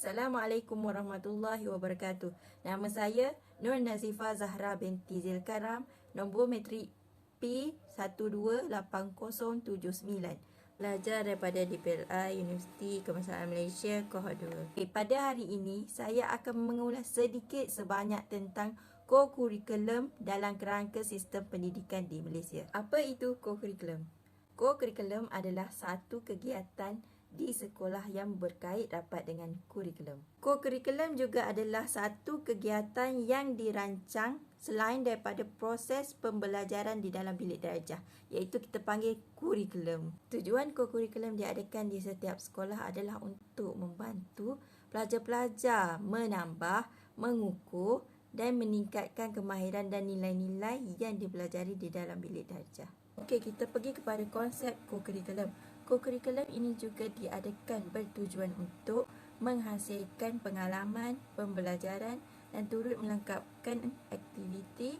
Assalamualaikum warahmatullahi wabarakatuh. Nama saya Nur Nazifah Zahra binti Zilkaram, nombor matrik P128079. Pelajar daripada DPLI Universiti Kebangsaan Malaysia, Kohort 2. Pada hari ini, saya akan mengulas sedikit sebanyak tentang co-curriculum dalam kerangka sistem pendidikan di Malaysia. Apa itu co-curriculum? Co-curriculum adalah satu kegiatan di sekolah yang berkait rapat dengan kurikulum. Co-curriculum juga adalah satu kegiatan yang dirancang selain daripada proses pembelajaran di dalam bilik darjah, iaitu kita panggil kurikulum. Tujuan co-curriculum diadakan di setiap sekolah adalah untuk membantu pelajar-pelajar menambah, mengukur dan meningkatkan kemahiran dan nilai-nilai yang dipelajari di dalam bilik darjah. Okey, kita pergi kepada konsep co-curriculum. Co-curriculum ini juga diadakan bertujuan untuk menghasilkan pengalaman pembelajaran dan turut melengkapkan aktiviti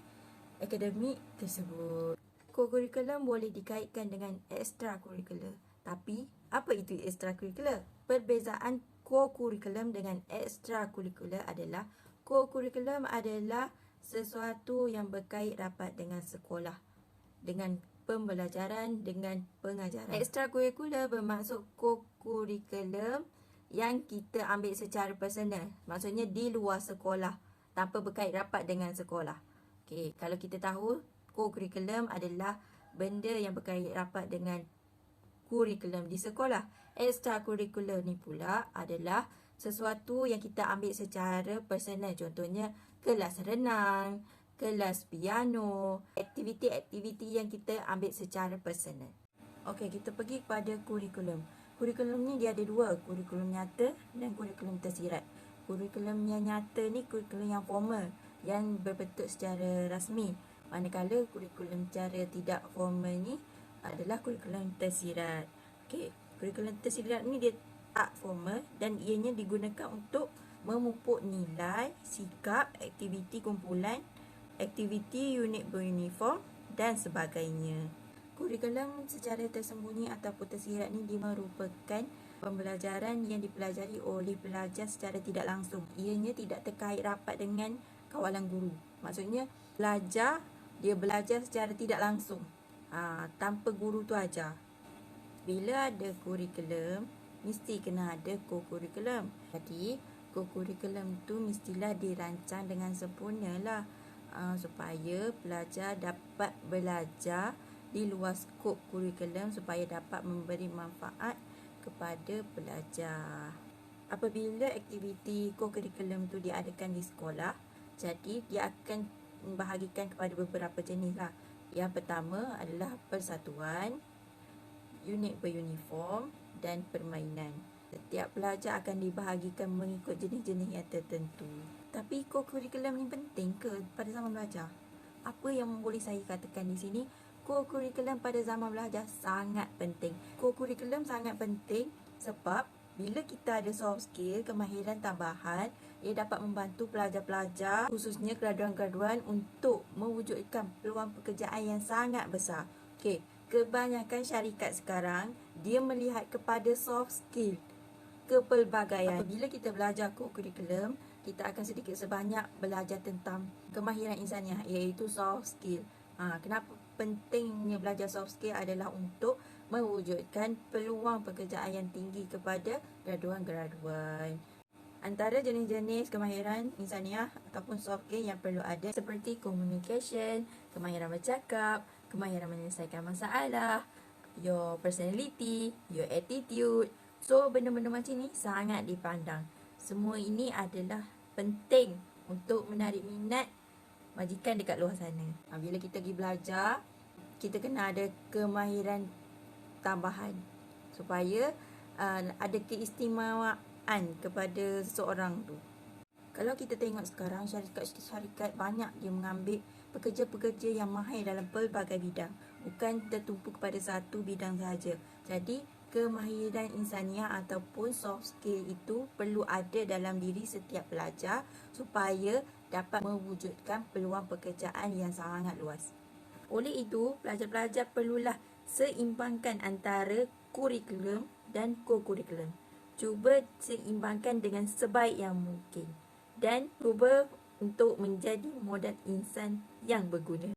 akademik tersebut. Co-curriculum boleh dikaitkan dengan ekstrakurikular. Tapi, apa itu ekstrakurikular? Perbezaan co-curriculum dengan ekstrakurikular adalah co-curriculum adalah sesuatu yang berkait rapat dengan sekolah, dengan pembelajaran, dengan pengajaran. Ekstrakurikular bermaksud co-curriculum yang kita ambil secara personal. Maksudnya di luar sekolah, tanpa berkait rapat dengan sekolah. Okey, kalau kita tahu, co-curriculum adalah benda yang berkait rapat dengan kurikulum di sekolah. Ekstrakurikular ni pula adalah sesuatu yang kita ambil secara personal. Contohnya, kelas renang, kelas piano, aktiviti-aktiviti yang kita ambil secara personal. Okey, kita pergi kepada kurikulum. Kurikulum ni dia ada dua, kurikulum nyata dan kurikulum tersirat. Kurikulum yang nyata ni kurikulum yang formal, yang berbentuk secara rasmi. Manakala kurikulum secara tidak formal ni adalah kurikulum tersirat. Okey, kurikulum tersirat ni dia tak formal dan ianya digunakan untuk memupuk nilai, sikap, aktiviti kumpulan, aktiviti unit beruniform dan sebagainya. Kurikulum secara tersembunyi ataupun tersirat ni dia merupakan pembelajaran yang dipelajari oleh pelajar secara tidak langsung. Ianya tidak terkait rapat dengan kawalan guru. Maksudnya dia belajar secara tidak langsung, tanpa guru tu ajar. Bila ada kurikulum, mesti kena ada co-curriculum. Jadi, co-curriculum tu mestilah dirancang dengan sempurna lah, supaya pelajar dapat belajar di luar skop kurikulum supaya dapat memberi manfaat kepada pelajar. Apabila aktiviti co-curriculum tu diadakan di sekolah, jadi dia akan membahagikan kepada beberapa jenis lah. Yang pertama adalah persatuan, unit beruniform dan permainan. Setiap pelajar akan dibahagikan mengikut jenis-jenis yang tertentu. Tapi co-curriculum ni penting ke pada zaman belajar? Apa yang boleh saya katakan di sini? Co-curriculum pada zaman belajar sangat penting. Co-curriculum sangat penting sebab bila kita ada soft skill, kemahiran tambahan, ia dapat membantu pelajar-pelajar, khususnya graduan-graduan untuk mewujudkan peluang pekerjaan yang sangat besar. Okey, kebanyakan syarikat sekarang, dia melihat kepada soft skill, kepelbagaian. Apabila kita belajar co-curriculum, kita akan sedikit sebanyak belajar tentang kemahiran insaniah, iaitu soft skill. Kenapa pentingnya belajar soft skill adalah untuk mewujudkan peluang pekerjaan yang tinggi kepada graduan-graduan. Antara jenis-jenis kemahiran insaniah ataupun soft skill yang perlu ada seperti communication, kemahiran bercakap, kemahiran menyelesaikan masalah, your personality, your attitude. So, benda-benda macam ni sangat dipandang. Semua ini adalah penting untuk menarik minat majikan dekat luar sana. Bila kita pergi belajar, kita kena ada kemahiran tambahan supaya ada keistimewaan kepada seseorang tu. Kalau kita tengok sekarang, syarikat banyak dia mengambil pekerja-pekerja yang mahir dalam pelbagai bidang, bukan tertumpu kepada satu bidang sahaja. Jadi, kemahiran insaniah ataupun soft skill itu perlu ada dalam diri setiap pelajar supaya dapat mewujudkan peluang pekerjaan yang sangat luas. Oleh itu, pelajar-pelajar perlulah seimbangkan antara kurikulum dan co-curriculum. cuba seimbangkan dengan sebaik yang mungkin dan cuba untuk menjadi modal insan yang berguna.